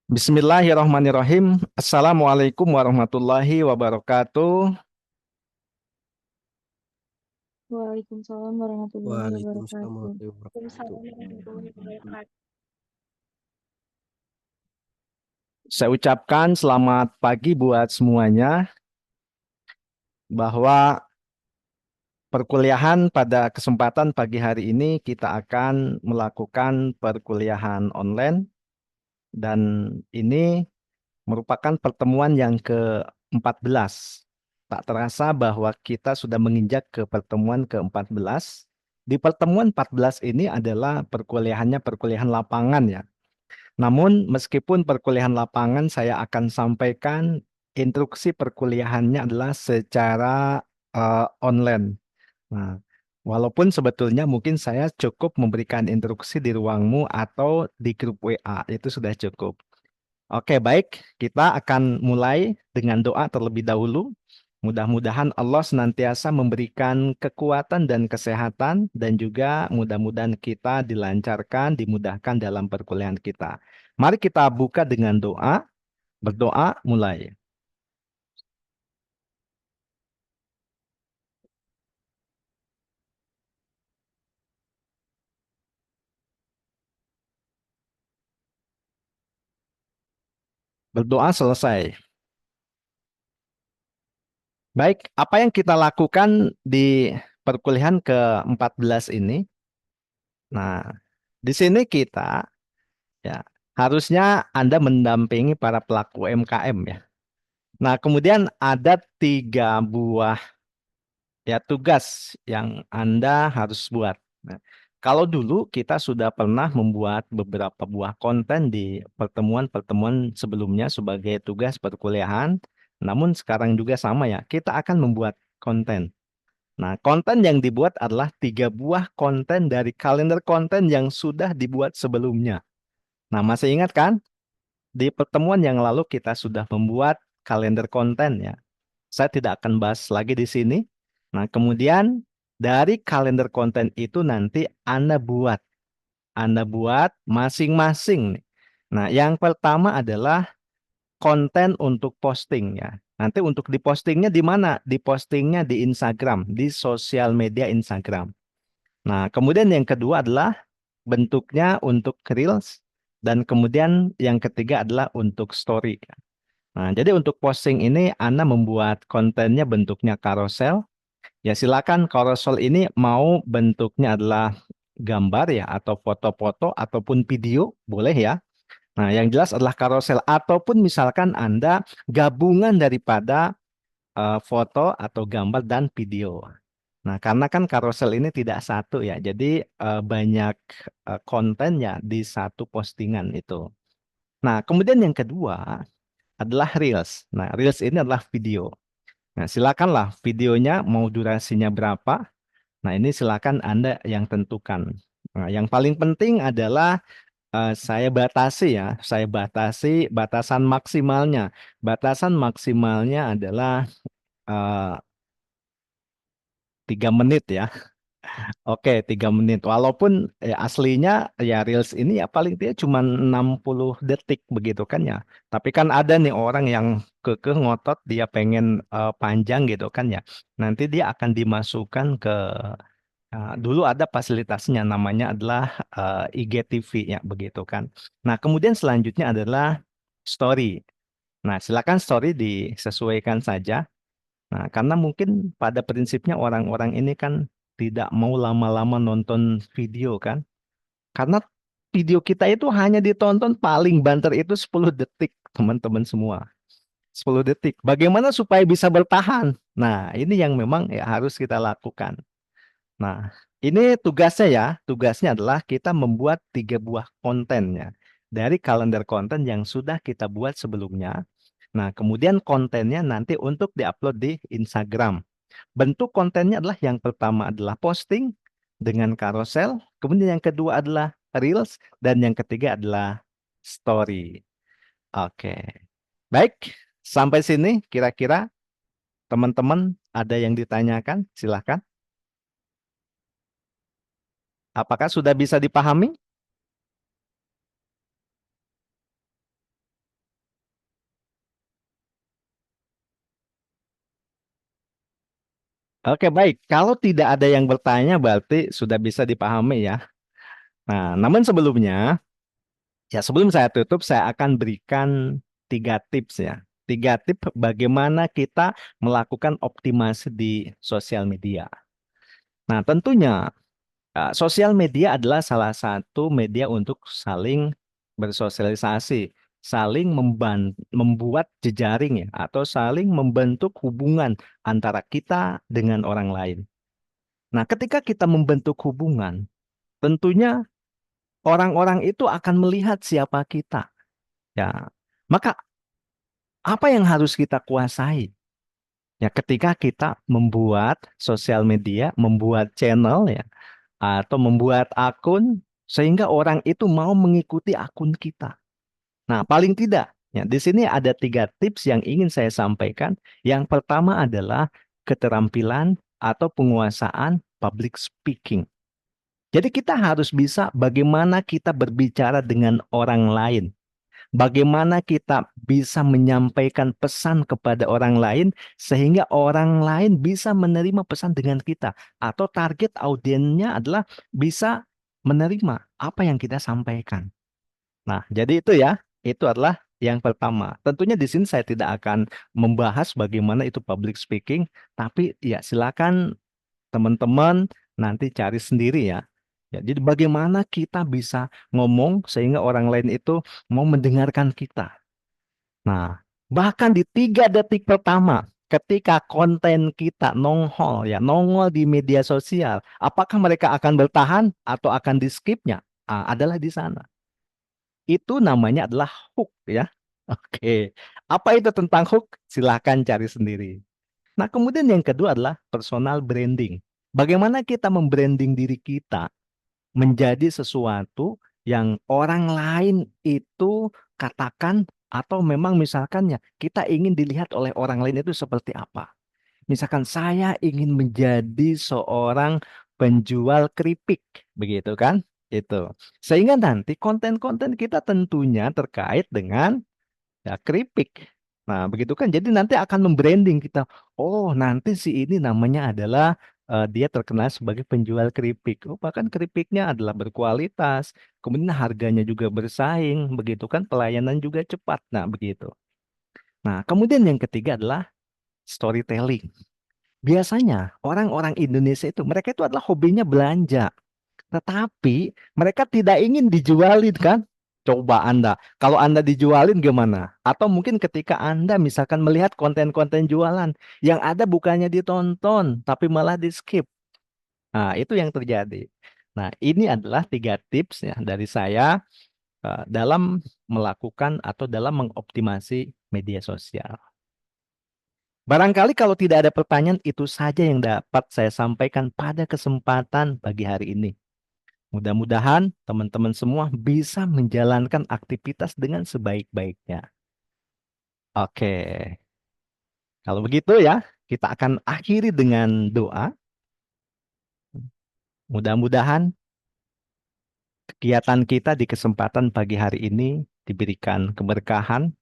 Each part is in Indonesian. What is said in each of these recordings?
Bismillahirrahmanirrahim. Assalamualaikum warahmatullahi wabarakatuh. Waalaikumsalam warahmatullahi Waalaikumsalam wabarakatuh. warahmatullahi wabarakatuh. Saya ucapkan selamat pagi buat semuanya, bahwa perkuliahan pada kesempatan pagi hari ini kita akan melakukan perkuliahan online, dan ini merupakan pertemuan yang ke-14. Tak terasa bahwa kita sudah menginjak ke pertemuan ke-14. Di pertemuan 14 ini adalah perkuliahannya perkuliahan lapangan ya. Namun meskipun perkuliahan lapangan, saya akan sampaikan instruksi perkuliahannya adalah secara online. Nah, walaupun sebetulnya mungkin saya cukup memberikan instruksi di ruangmu atau di grup WA, itu sudah cukup. Oke, baik. Kita akan mulai dengan doa terlebih dahulu. Mudah-mudahan Allah senantiasa memberikan kekuatan dan kesehatan, dan juga mudah-mudahan kita dilancarkan, dimudahkan dalam perkuliahan kita. Mari kita buka dengan doa. Berdoa mulai. Berdoa selesai. Baik, apa yang kita lakukan di perkuliahan ke-14 ini? Nah, di sini kita ya harusnya Anda mendampingi para pelaku UMKM ya. Nah, kemudian ada 3 buah ya tugas yang Anda harus buat. Nah, kalau dulu kita sudah pernah membuat beberapa buah konten di pertemuan-pertemuan sebelumnya sebagai tugas perkuliahan, namun sekarang juga sama ya, kita akan membuat konten. Nah, konten yang dibuat adalah 3 buah konten dari kalender konten yang sudah dibuat sebelumnya. Nah, masih ingat kan? Di pertemuan yang lalu kita sudah membuat kalender konten ya. Saya tidak akan bahas lagi di sini. Nah, kemudian dari kalender konten itu nanti Anda buat masing-masing nih. Nah, yang pertama adalah konten untuk posting ya. Nanti untuk dipostingnya di mana? Dipostingnya di Instagram, di sosial media Instagram. Nah, kemudian yang kedua adalah bentuknya untuk Reels, dan kemudian yang ketiga adalah untuk story. Nah, jadi untuk posting ini Anda membuat kontennya bentuknya carousel. Ya silakan, carousel ini mau bentuknya adalah gambar ya, atau foto-foto ataupun video, boleh ya. Nah, yang jelas adalah carousel, ataupun misalkan Anda gabungan daripada foto atau gambar dan video. Nah, karena kan carousel ini tidak satu ya, jadi banyak kontennya di satu postingan itu. Nah, kemudian yang kedua adalah Reels. Nah, Reels ini adalah video. Nah, silakanlah videonya mau durasinya berapa. Nah, ini silakan Anda yang tentukan. Nah, yang paling penting adalah saya batasi ya, saya batasi batasan maksimalnya. Batasan maksimalnya adalah eh, 3 menit ya. Oke, 3 menit. Walaupun aslinya ya Reels ini ya paling tidak cuma 60 detik begitu kan ya. Tapi kan ada nih orang yang kekeh ngotot dia pengen panjang gitu kan ya. Nanti dia akan dimasukkan ke dulu ada fasilitasnya namanya adalah IGTV ya begitu kan. Nah, kemudian selanjutnya adalah story. Nah, silakan story disesuaikan saja. Nah, karena mungkin pada prinsipnya orang-orang ini kan tidak mau lama-lama nonton video kan. Karena video kita itu hanya ditonton paling banter itu 10 detik, teman-teman semua. 10 detik. Bagaimana supaya bisa bertahan? Nah, ini yang memang ya harus kita lakukan. Nah, ini tugasnya ya. Tugasnya adalah kita membuat 3 buah kontennya dari kalender konten yang sudah kita buat sebelumnya. Nah, kemudian kontennya nanti untuk diupload di Instagram. Bentuk kontennya adalah yang pertama adalah posting dengan carousel, kemudian yang kedua adalah reels, dan yang ketiga adalah story. Oke. Baik, sampai sini kira-kira teman-teman ada yang ditanyakan? Silahkan. Apakah sudah bisa dipahami? Oke, baik. Kalau tidak ada yang bertanya, berarti sudah bisa dipahami ya. Nah, namun sebelumnya, ya sebelum saya tutup, saya akan berikan 3 tips ya. 3 tips bagaimana kita melakukan optimasi di sosial media. Nah, tentunya sosial media adalah salah satu media untuk saling bersosialisasi, saling membuat jejaring ya, atau saling membentuk hubungan antara kita dengan orang lain. Nah, ketika kita membentuk hubungan, tentunya orang-orang itu akan melihat siapa kita. Ya, maka apa yang harus kita kuasai? Ya, ketika kita membuat sosial media, membuat channel ya, atau membuat akun sehingga orang itu mau mengikuti akun kita. Nah, paling tidak, ya, di sini ada 3 tips yang ingin saya sampaikan. Yang pertama adalah keterampilan atau penguasaan public speaking. Jadi kita harus bisa bagaimana kita berbicara dengan orang lain. Bagaimana kita bisa menyampaikan pesan kepada orang lain sehingga orang lain bisa menerima pesan dengan kita. Atau target audiensnya adalah bisa menerima apa yang kita sampaikan. Nah, jadi itu ya, itu adalah yang pertama. Tentunya di sini saya tidak akan membahas bagaimana itu public speaking, tapi ya silakan teman-teman nanti cari sendiri ya. Ya, jadi bagaimana kita bisa ngomong sehingga orang lain itu mau mendengarkan kita. Nah, bahkan di 3 detik pertama, ketika konten kita nongol ya, nongol di media sosial, apakah mereka akan bertahan atau akan di skipnya? Adalah di sana. Itu namanya adalah hook ya. Oke, apa itu tentang hook? Silahkan cari sendiri. Nah, kemudian yang kedua adalah personal branding. Bagaimana kita membranding diri kita menjadi sesuatu yang orang lain itu katakan atau memang misalkan ya kita ingin dilihat oleh orang lain itu seperti apa. Misalkan saya ingin menjadi seorang penjual keripik, begitu kan? Itu. Sehingga nanti konten-konten kita tentunya terkait dengan ya keripik. Nah, begitu kan. Jadi nanti akan membranding kita. Oh, nanti si ini namanya adalah dia terkenal sebagai penjual keripik. Oh, bahkan keripiknya adalah berkualitas. Kemudian harganya juga bersaing, begitu kan. Pelayanan juga cepat. Nah, begitu. Nah, kemudian yang ketiga adalah storytelling. Biasanya orang-orang Indonesia itu mereka itu adalah hobinya belanja. Tetapi mereka tidak ingin dijualin kan? Coba Anda, kalau Anda dijualin gimana? Atau mungkin ketika Anda misalkan melihat konten-konten jualan, yang ada bukannya ditonton, tapi malah di skip. Nah, itu yang terjadi. Nah, ini adalah 3 tips ya dari saya dalam melakukan atau dalam mengoptimasi media sosial. Barangkali kalau tidak ada pertanyaan, itu saja yang dapat saya sampaikan pada kesempatan pagi hari ini. Mudah-mudahan teman-teman semua bisa menjalankan aktivitas dengan sebaik-baiknya. Oke, kalau begitu ya, kita akan akhiri dengan doa. Mudah-mudahan kegiatan kita di kesempatan pagi hari ini diberikan keberkahan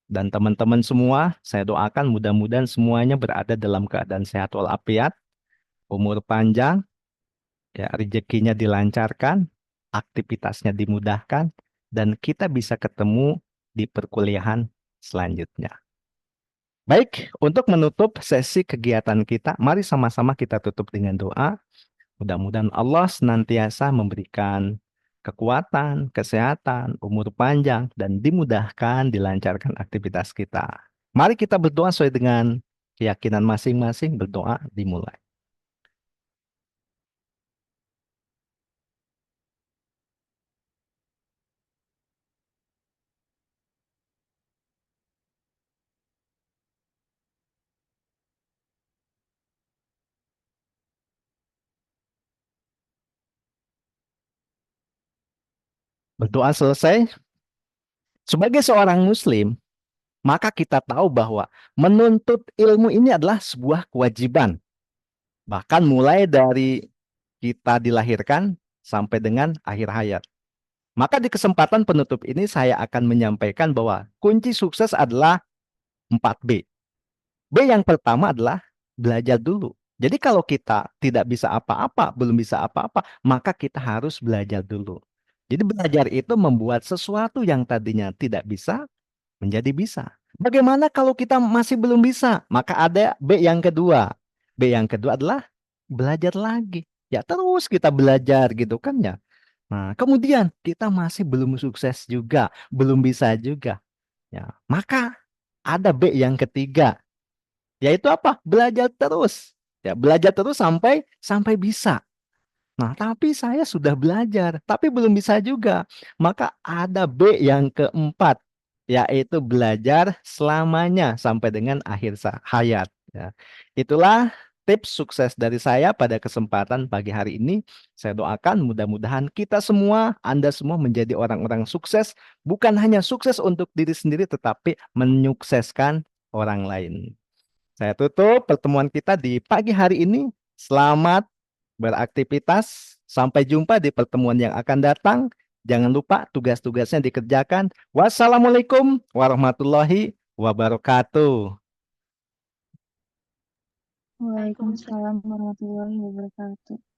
dan teman-teman semua, saya doakan mudah-mudahan semuanya berada dalam keadaan sehat walafiat, umur panjang, ya rezekinya dilancarkan, aktivitasnya dimudahkan, dan kita bisa ketemu di perkuliahan selanjutnya. Baik, untuk menutup sesi kegiatan kita, mari sama-sama kita tutup dengan doa. Mudah-mudahan Allah senantiasa memberikan kekuatan, kesehatan, umur panjang, dan dimudahkan, dilancarkan aktivitas kita. Mari kita berdoa sesuai dengan keyakinan masing-masing, berdoa dimulai. Berdoa selesai, sebagai seorang muslim, maka kita tahu bahwa menuntut ilmu ini adalah sebuah kewajiban. Bahkan mulai dari kita dilahirkan sampai dengan akhir hayat. Maka di kesempatan penutup ini saya akan menyampaikan bahwa kunci sukses adalah 4B. B yang pertama adalah belajar dulu. Jadi kalau kita tidak bisa apa-apa, belum bisa apa-apa, maka kita harus belajar dulu. Jadi belajar itu membuat sesuatu yang tadinya tidak bisa menjadi bisa. Bagaimana kalau kita masih belum bisa? Maka ada B yang kedua. B yang kedua adalah belajar lagi. Ya terus kita belajar gitu kan ya. Nah, kemudian kita masih belum sukses juga, belum bisa juga. Ya, maka ada B yang ketiga, yaitu apa? Belajar terus. Ya, belajar terus sampai sampai bisa. Nah, tapi saya sudah belajar, tapi belum bisa juga. Maka ada B yang keempat, yaitu belajar selamanya sampai dengan akhir hayat. Ya. Itulah tips sukses dari saya pada kesempatan pagi hari ini. Saya doakan mudah-mudahan kita semua, Anda semua menjadi orang-orang sukses, bukan hanya sukses untuk diri sendiri, tetapi menyukseskan orang lain. Saya tutup pertemuan kita di pagi hari ini. Selamat beraktivitas. Sampai jumpa di pertemuan yang akan datang. Jangan lupa tugas-tugasnya dikerjakan. Wassalamualaikum warahmatullahi wabarakatuh. Waalaikumsalam warahmatullahi wabarakatuh.